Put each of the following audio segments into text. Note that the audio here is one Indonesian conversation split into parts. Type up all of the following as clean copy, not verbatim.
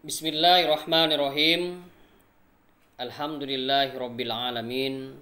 Bismillahirrahmanirrahim. Alhamdulillahirabbil alamin.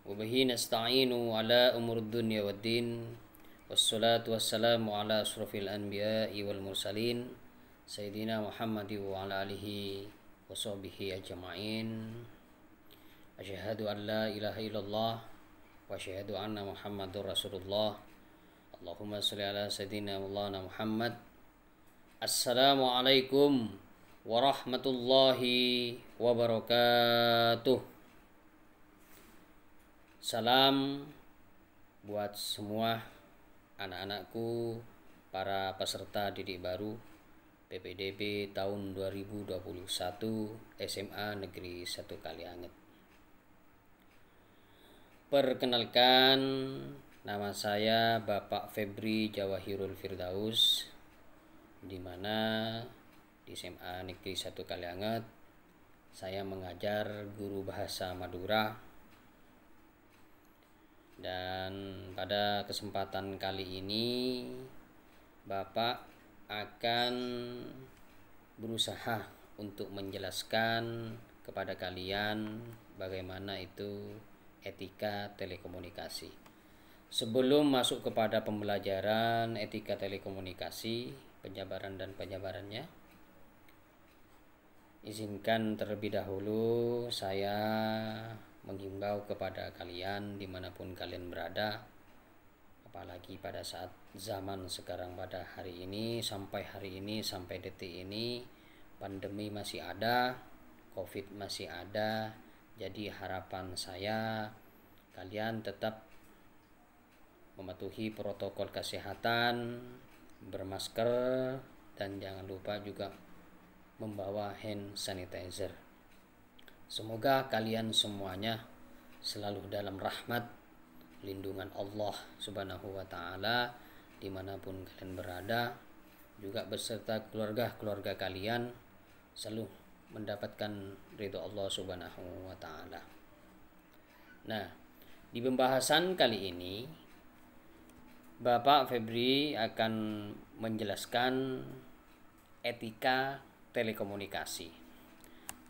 Wa bihi nasta'inu ala umurud dunya waddin. Wassalatu wassalamu ala asrofil anbiya'i wal mursalin Sayyidina Muhammad wa ala alihi wa sahbihi ajma'in. Asyhadu an la ilaha illallah wa asyhadu anna Muhammadur Rasulullah. Allahumma sholli ala Sayyidina Maulana Muhammad. Assalamualaikum warahmatullahi wabarakatuh. Salam buat semua anak-anakku, para peserta didik baru PPDB tahun 2021 SMA Negeri 1 Kalianget. Perkenalkan, nama saya Bapak Febri Jawahirul Firdaus, di mana di SMA Negeri 1 Kalianget saya mengajar guru bahasa Madura. Dan pada kesempatan kali ini Bapak akan berusaha untuk menjelaskan kepada kalian bagaimana itu etika telekomunikasi. Sebelum masuk kepada pembelajaran etika telekomunikasi, penjabaran dan penjabarannya, izinkan terlebih dahulu saya menghimbau kepada kalian dimanapun kalian berada, apalagi pada saat zaman sekarang, pada hari ini, sampai detik ini, pandemi masih ada, COVID masih ada. Jadi harapan saya kalian tetap mematuhi protokol kesehatan, bermasker, dan jangan lupa juga membawa hand sanitizer. Semoga kalian semuanya selalu dalam rahmat lindungan Allah Subhanahu wa Ta'ala dimanapun kalian berada, juga beserta keluarga kalian selalu mendapatkan ridho Allah Subhanahu wa Ta'ala. Nah, di pembahasan kali ini Bapak Febri akan menjelaskan etika telekomunikasi.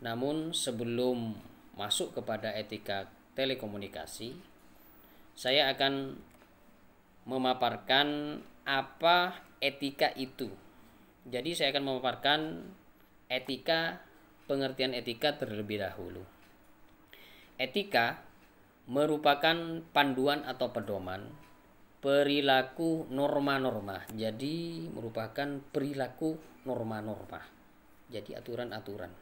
Namun sebelum masuk kepada etika telekomunikasi, saya akan memaparkan apa etika itu. Jadi saya akan memaparkan etika, pengertian etika terlebih dahulu. Etika merupakan panduan atau pedoman perilaku norma-norma. Jadi merupakan perilaku norma-norma. Jadi aturan-aturan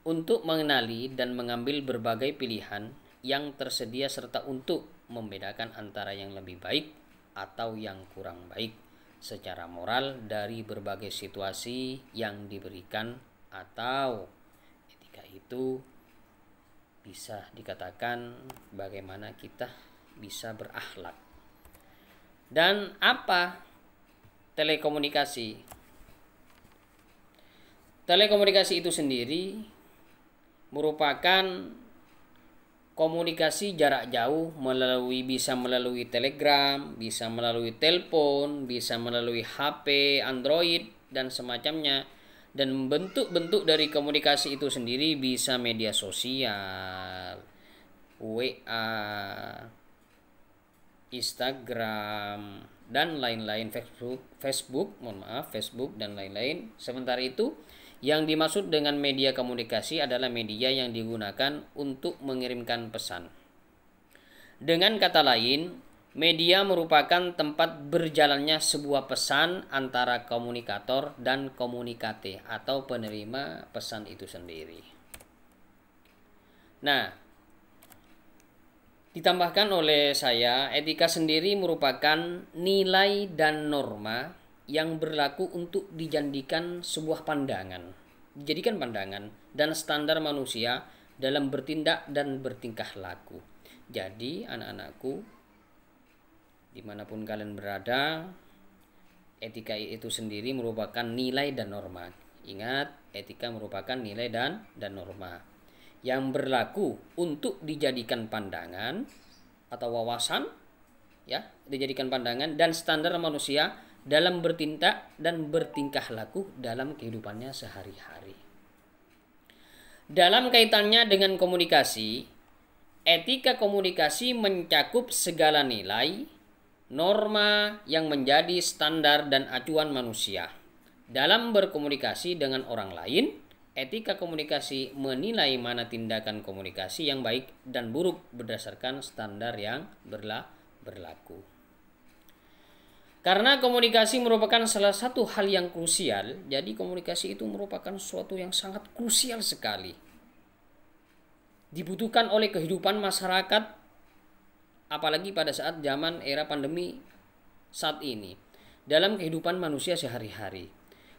untuk mengenali dan mengambil berbagai pilihan yang tersedia serta untuk membedakan antara yang lebih baik atau yang kurang baik secara moral dari berbagai situasi yang diberikan, atau etika itu bisa dikatakan bagaimana kita bisa berakhlak. Dan apa telekomunikasi? Telekomunikasi itu sendiri merupakan komunikasi jarak jauh bisa melalui telegram, bisa melalui telepon, bisa melalui HP, Android, dan semacamnya. Dan bentuk-bentuk dari komunikasi itu sendiri bisa media sosial, WA, Instagram, dan lain-lain, Facebook dan lain-lain. Sementara itu, yang dimaksud dengan media komunikasi adalah media yang digunakan untuk mengirimkan pesan. Dengan kata lain, media merupakan tempat berjalannya sebuah pesan antara komunikator dan komunikate atau penerima pesan itu sendiri. Nah, ditambahkan oleh saya, etika sendiri merupakan nilai dan norma yang berlaku untuk dijadikan pandangan dan standar manusia dalam bertindak dan bertingkah laku. Jadi anak-anakku, dimanapun kalian berada, etika itu sendiri merupakan nilai dan norma. Ingat, etika merupakan nilai dan norma yang berlaku untuk dijadikan pandangan atau wawasan, ya, dijadikan pandangan dan standar manusia dalam bertindak dan bertingkah laku dalam kehidupannya sehari-hari. Dalam kaitannya dengan komunikasi, etika komunikasi mencakup segala nilai, norma yang menjadi standar dan acuan manusia. Dalam berkomunikasi dengan orang lain, etika komunikasi menilai mana tindakan komunikasi yang baik dan buruk berdasarkan standar yang berlaku. Karena komunikasi merupakan salah satu hal yang krusial, jadi komunikasi itu merupakan sesuatu yang sangat krusial sekali. Dibutuhkan oleh kehidupan masyarakat, apalagi pada saat zaman era pandemi saat ini, dalam kehidupan manusia sehari-hari.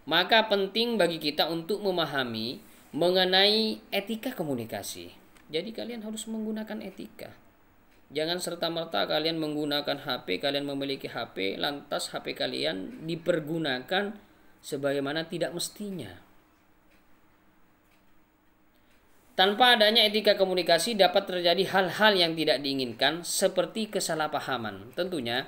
Maka penting bagi kita untuk memahami mengenai etika komunikasi. Jadi kalian harus menggunakan etika. Jangan serta-merta kalian menggunakan HP, kalian memiliki HP, lantas HP kalian dipergunakan sebagaimana tidak mestinya. Tanpa adanya etika komunikasi dapat terjadi hal-hal yang tidak diinginkan seperti kesalahpahaman. Tentunya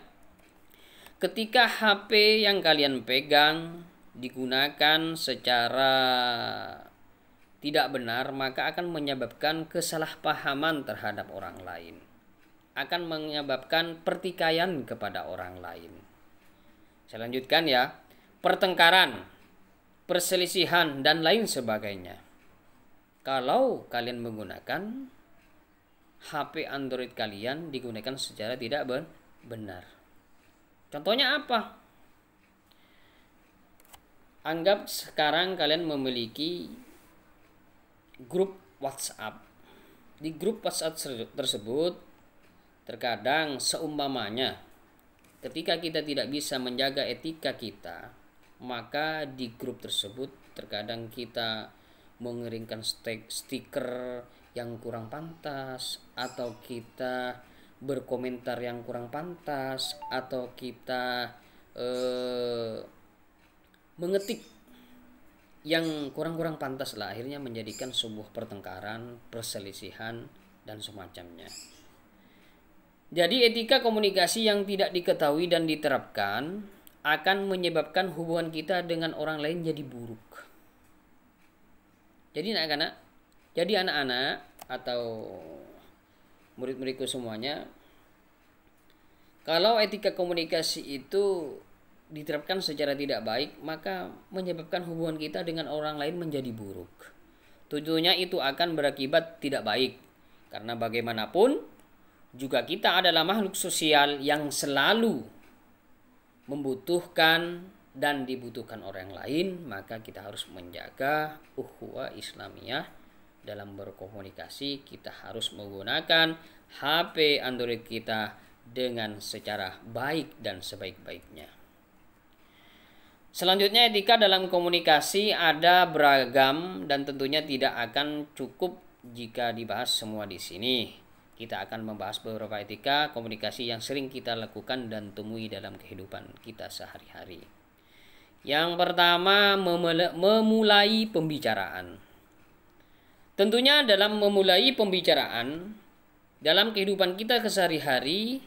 ketika HP yang kalian pegang digunakan secara tidak benar, maka akan menyebabkan kesalahpahaman terhadap orang lain. Akan menyebabkan pertikaian kepada orang lain. Saya lanjutkan ya. Pertengkaran, perselisihan, dan lain sebagainya. Kalau kalian menggunakan HP Android kalian digunakan secara tidak benar. Contohnya apa? Anggap sekarang kalian memiliki grup WhatsApp. Di grup WhatsApp tersebut terkadang seumpamanya ketika kita tidak bisa menjaga etika kita, maka di grup tersebut terkadang kita mengirimkan stiker yang kurang pantas, atau kita berkomentar yang kurang pantas, atau kita mengetik yang kurang-kurang pantas lah, akhirnya menjadikan sebuah pertengkaran, perselisihan, dan semacamnya. Jadi etika komunikasi yang tidak diketahui dan diterapkan akan menyebabkan hubungan kita dengan orang lain jadi buruk. Jadi anak-anak atau murid-muridku semuanya, kalau etika komunikasi itu diterapkan secara tidak baik, maka menyebabkan hubungan kita dengan orang lain menjadi buruk. Tentunya itu akan berakibat tidak baik, karena bagaimanapun juga kita adalah makhluk sosial yang selalu membutuhkan dan dibutuhkan orang lain, maka kita harus menjaga ukhuwah Islamiyah dalam berkomunikasi. Kita harus menggunakan HP Android kita dengan secara baik dan sebaik-baiknya. Selanjutnya, etika dalam komunikasi ada beragam dan tentunya tidak akan cukup jika dibahas semua di sini. Kita akan membahas beberapa etika komunikasi yang sering kita lakukan dan temui dalam kehidupan kita sehari-hari. Yang pertama, memulai pembicaraan. Tentunya dalam memulai pembicaraan, dalam kehidupan kita sehari-hari,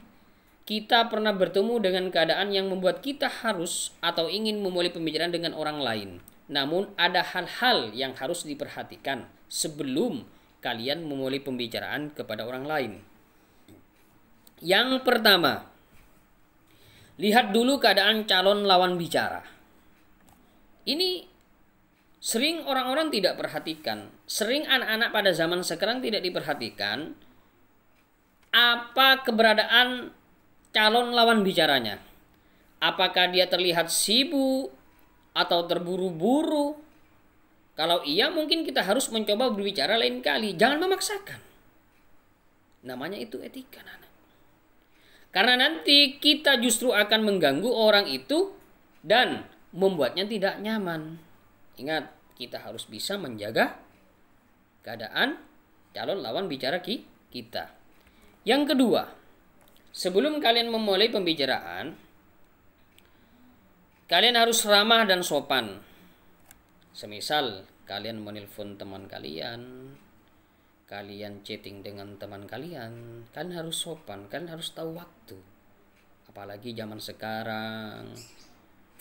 kita pernah bertemu dengan keadaan yang membuat kita harus atau ingin memulai pembicaraan dengan orang lain. Namun ada hal-hal yang harus diperhatikan sebelum kalian memulai pembicaraan kepada orang lain. Yang pertama, lihat dulu keadaan calon lawan bicara. Ini sering orang-orang tidak perhatikan. Sering anak-anak pada zaman sekarang tidak diperhatikan apa keberadaan calon lawan bicaranya. Apakah dia terlihat sibuk atau terburu-buru? Kalau iya, mungkin kita harus mencoba berbicara lain kali. Jangan memaksakan. Namanya itu etika, anak. Karena nanti kita justru akan mengganggu orang itu dan membuatnya tidak nyaman. Ingat, kita harus bisa menjaga keadaan calon lawan bicara kita. Yang kedua, sebelum kalian memulai pembicaraan, kalian harus ramah dan sopan. Semisal kalian menelpon teman kalian, kalian chatting dengan teman kalian, kalian harus sopan, kalian harus tahu waktu. Apalagi zaman sekarang,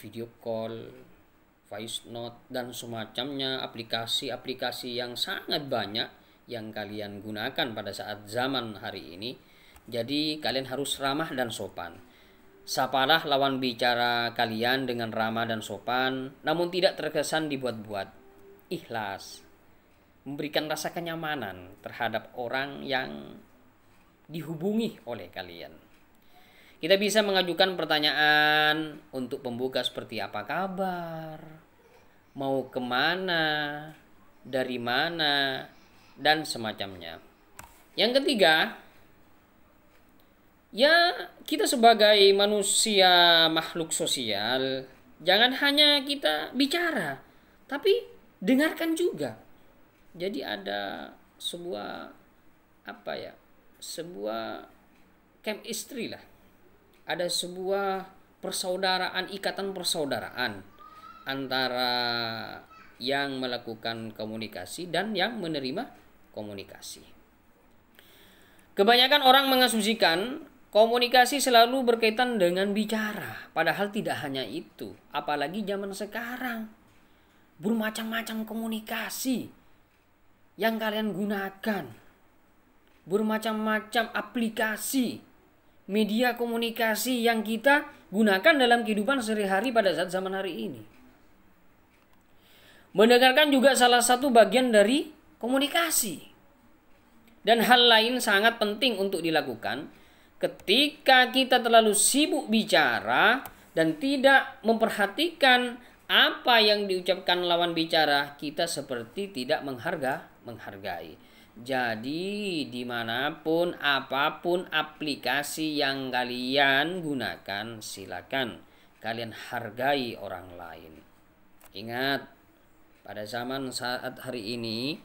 video call, voice note, dan semacamnya, aplikasi-aplikasi yang sangat banyak yang kalian gunakan pada saat zaman hari ini. Jadi kalian harus ramah dan sopan. Sapalah lawan bicara kalian dengan ramah dan sopan, namun tidak terkesan dibuat-buat. Ikhlas, memberikan rasa kenyamanan terhadap orang yang dihubungi oleh kalian. Kita bisa mengajukan pertanyaan untuk pembuka seperti apa kabar, mau kemana, dari mana, dan semacamnya. Yang ketiga, ya kita sebagai manusia makhluk sosial, jangan hanya kita bicara, tapi dengarkan juga. Jadi ada sebuah sebuah chemistry lah. Ada sebuah persaudaraan, ikatan persaudaraan antara yang melakukan komunikasi dan yang menerima komunikasi. Kebanyakan orang mengasumsikan komunikasi selalu berkaitan dengan bicara, padahal tidak hanya itu. Apalagi zaman sekarang, bermacam-macam komunikasi yang kalian gunakan, bermacam-macam aplikasi, media komunikasi yang kita gunakan dalam kehidupan sehari-hari pada saat zaman hari ini. Mendengarkan juga salah satu bagian dari komunikasi. Dan hal lain sangat penting untuk dilakukan ketika kita terlalu sibuk bicara dan tidak memperhatikan apa yang diucapkan lawan bicara, kita seperti tidak menghargai. Jadi dimanapun, apapun aplikasi yang kalian gunakan, silakan kalian hargai orang lain. Ingat, pada zaman saat hari ini,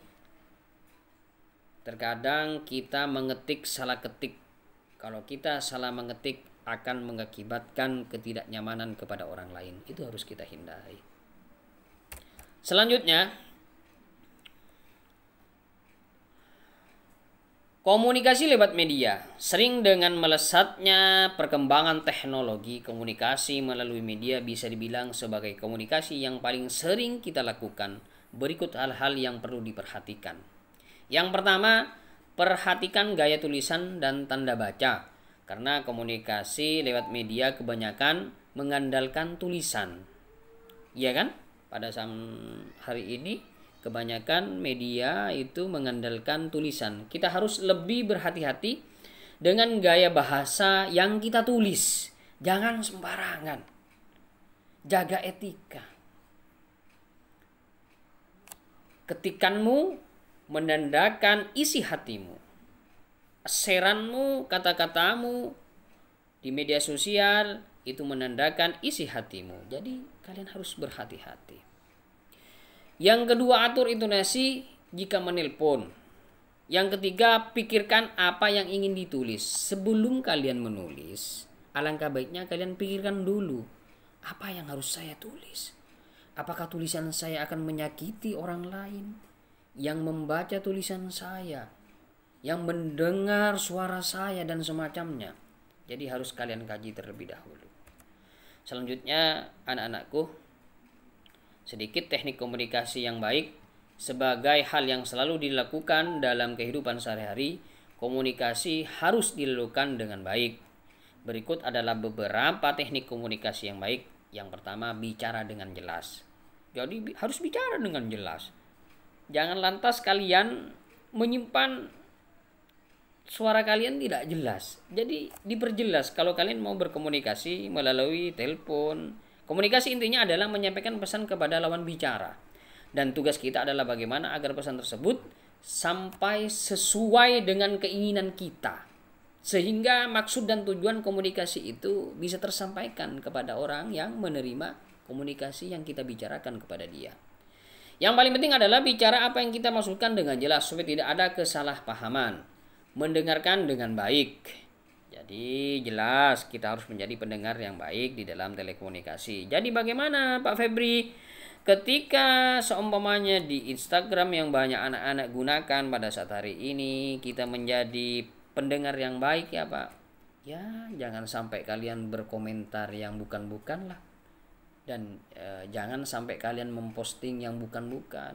terkadang kita mengetik salah ketik. Kalau kita salah mengetik akan mengakibatkan ketidaknyamanan kepada orang lain. Itu harus kita hindari. Selanjutnya, komunikasi lewat media. Sering dengan melesatnya perkembangan teknologi, komunikasi melalui media bisa dibilang sebagai komunikasi yang paling sering kita lakukan. Berikut hal-hal yang perlu diperhatikan. Yang pertama, perhatikan gaya tulisan dan tanda baca. Karena komunikasi lewat media kebanyakan mengandalkan tulisan. Iya kan? Pada saat hari ini kebanyakan media itu mengandalkan tulisan. Kita harus lebih berhati-hati dengan gaya bahasa yang kita tulis. Jangan sembarangan. Jaga etika. Ketikanmu menandakan isi hatimu. Seranmu, kata-katamu di media sosial itu menandakan isi hatimu. Jadi kalian harus berhati-hati. Yang kedua, atur intonasi jika menelpon. Yang ketiga, pikirkan apa yang ingin ditulis. Sebelum kalian menulis, alangkah baiknya kalian pikirkan dulu, apa yang harus saya tulis? Apakah tulisan saya akan menyakiti orang lain yang membaca tulisan saya, yang mendengar suara saya dan semacamnya? Jadi harus kalian kaji terlebih dahulu. Selanjutnya, anak-anakku, sedikit teknik komunikasi yang baik sebagai hal yang selalu dilakukan dalam kehidupan sehari-hari. Komunikasi harus dilakukan dengan baik. Berikut adalah beberapa teknik komunikasi yang baik. Yang pertama, bicara dengan jelas. Jadi harus bicara dengan jelas. Jangan lantas kalian menyimpan suara kalian tidak jelas. Jadi diperjelas kalau kalian mau berkomunikasi melalui telepon. Komunikasi intinya adalah menyampaikan pesan kepada lawan bicara. Dan tugas kita adalah bagaimana agar pesan tersebut sampai sesuai dengan keinginan kita. Sehingga maksud dan tujuan komunikasi itu bisa tersampaikan kepada orang yang menerima komunikasi yang kita bicarakan kepada dia. Yang paling penting adalah bicara apa yang kita maksudkan dengan jelas supaya tidak ada kesalahpahaman. Mendengarkan dengan baik. Jadi jelas kita harus menjadi pendengar yang baik di dalam telekomunikasi. Jadi bagaimana Pak Febri ketika seumpamanya di Instagram yang banyak anak-anak gunakan pada saat hari ini, kita menjadi pendengar yang baik ya Pak? Ya, jangan sampai kalian berkomentar yang bukan-bukan lah. dan jangan sampai kalian memposting yang bukan-bukan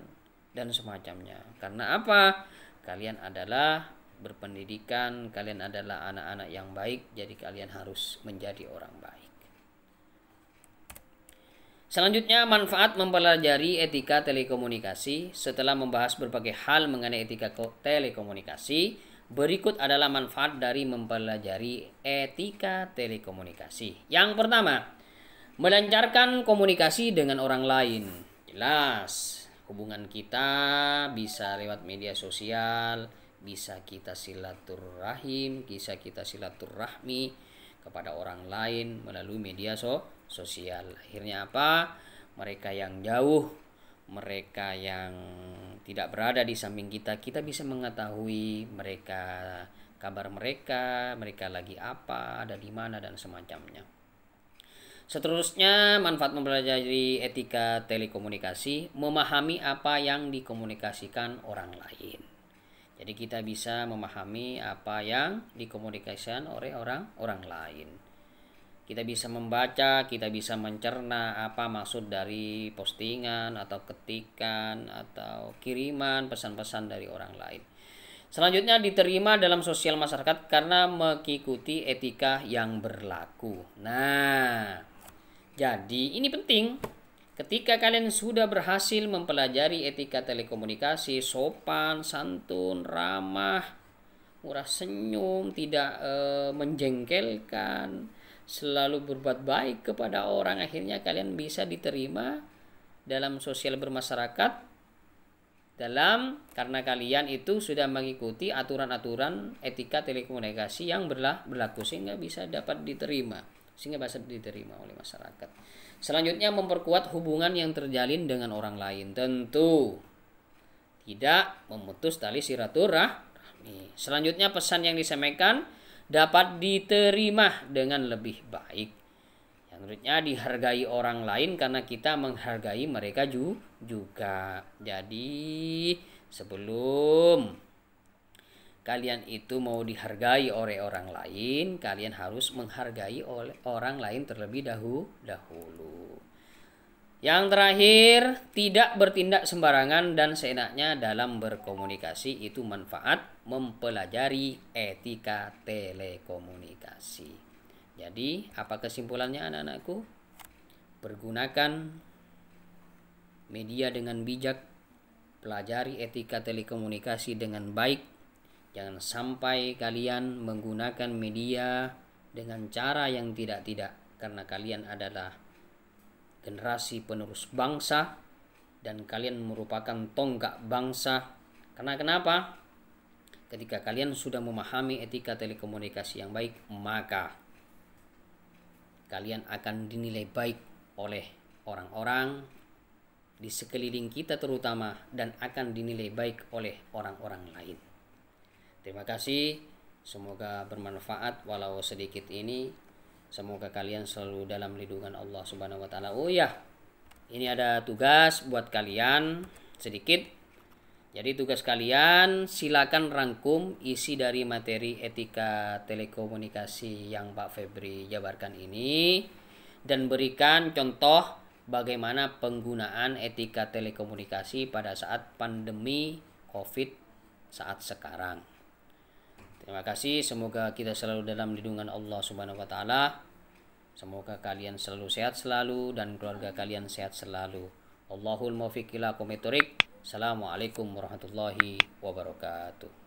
dan semacamnya. Karena apa? Kalian adalah berpendidikan, kalian adalah anak-anak yang baik, jadi kalian harus menjadi orang baik. Selanjutnya, manfaat mempelajari etika telekomunikasi. Setelah membahas berbagai hal mengenai etika telekomunikasi, berikut adalah manfaat dari mempelajari etika telekomunikasi. Yang pertama, melancarkan komunikasi dengan orang lain. Jelas, hubungan kita bisa lewat media sosial, bisa kita silaturahim, bisa kita silaturahmi kepada orang lain melalui media sosial. Akhirnya apa? Mereka yang jauh, mereka yang tidak berada di samping kita, kita bisa mengetahui mereka, kabar mereka lagi apa, ada di mana dan semacamnya. Seterusnya, manfaat mempelajari etika telekomunikasi, memahami apa yang dikomunikasikan orang lain. Jadi kita bisa memahami apa yang dikomunikasikan oleh orang lain. Kita bisa membaca, kita bisa mencerna apa maksud dari postingan atau ketikan atau kiriman pesan-pesan dari orang lain. Selanjutnya, diterima dalam sosial masyarakat karena mengikuti etika yang berlaku. Nah, jadi ini penting. Ketika kalian sudah berhasil mempelajari etika telekomunikasi, sopan, santun, ramah, murah senyum, tidak menjengkelkan, selalu berbuat baik kepada orang, akhirnya kalian bisa diterima dalam sosial bermasyarakat karena kalian itu sudah mengikuti aturan-aturan etika telekomunikasi yang berlaku sehingga bisa diterima oleh masyarakat. Selanjutnya, memperkuat hubungan yang terjalin dengan orang lain. Tentu tidak memutus tali silaturahmi. Selanjutnya, pesan yang disampaikan dapat diterima dengan lebih baik. Yang berikutnya, dihargai orang lain karena kita menghargai mereka juga. Jadi sebelum kalian itu mau dihargai oleh orang lain, kalian harus menghargai oleh orang lain terlebih dahulu. Yang terakhir, tidak bertindak sembarangan dan seenaknya dalam berkomunikasi. Itu manfaat mempelajari etika telekomunikasi. Jadi, apa kesimpulannya anak-anakku? Pergunakan media dengan bijak, pelajari etika telekomunikasi dengan baik. Jangan sampai kalian menggunakan media dengan cara yang tidak-tidak, karena kalian adalah generasi penerus bangsa dan kalian merupakan tonggak bangsa. Karena kenapa? Ketika kalian sudah memahami etika telekomunikasi yang baik, maka kalian akan dinilai baik oleh orang-orang di sekeliling kita terutama, dan akan dinilai baik oleh orang-orang lain. Terima kasih, semoga bermanfaat walau sedikit ini. Semoga kalian selalu dalam lindungan Allah Subhanahu wa taala. Oh ya, ini ada tugas buat kalian sedikit. Jadi tugas kalian silakan rangkum isi dari materi etika telekomunikasi yang Pak Febri jabarkan ini dan berikan contoh bagaimana penggunaan etika telekomunikasi pada saat pandemi Covid saat sekarang. Terima kasih, semoga kita selalu dalam lindungan Allah Subhanahu wa taala. Semoga kalian selalu sehat selalu dan keluarga kalian sehat selalu. Allahul muwaffiq ila aqwamit thoriq. Assalamualaikum warahmatullahi wabarakatuh.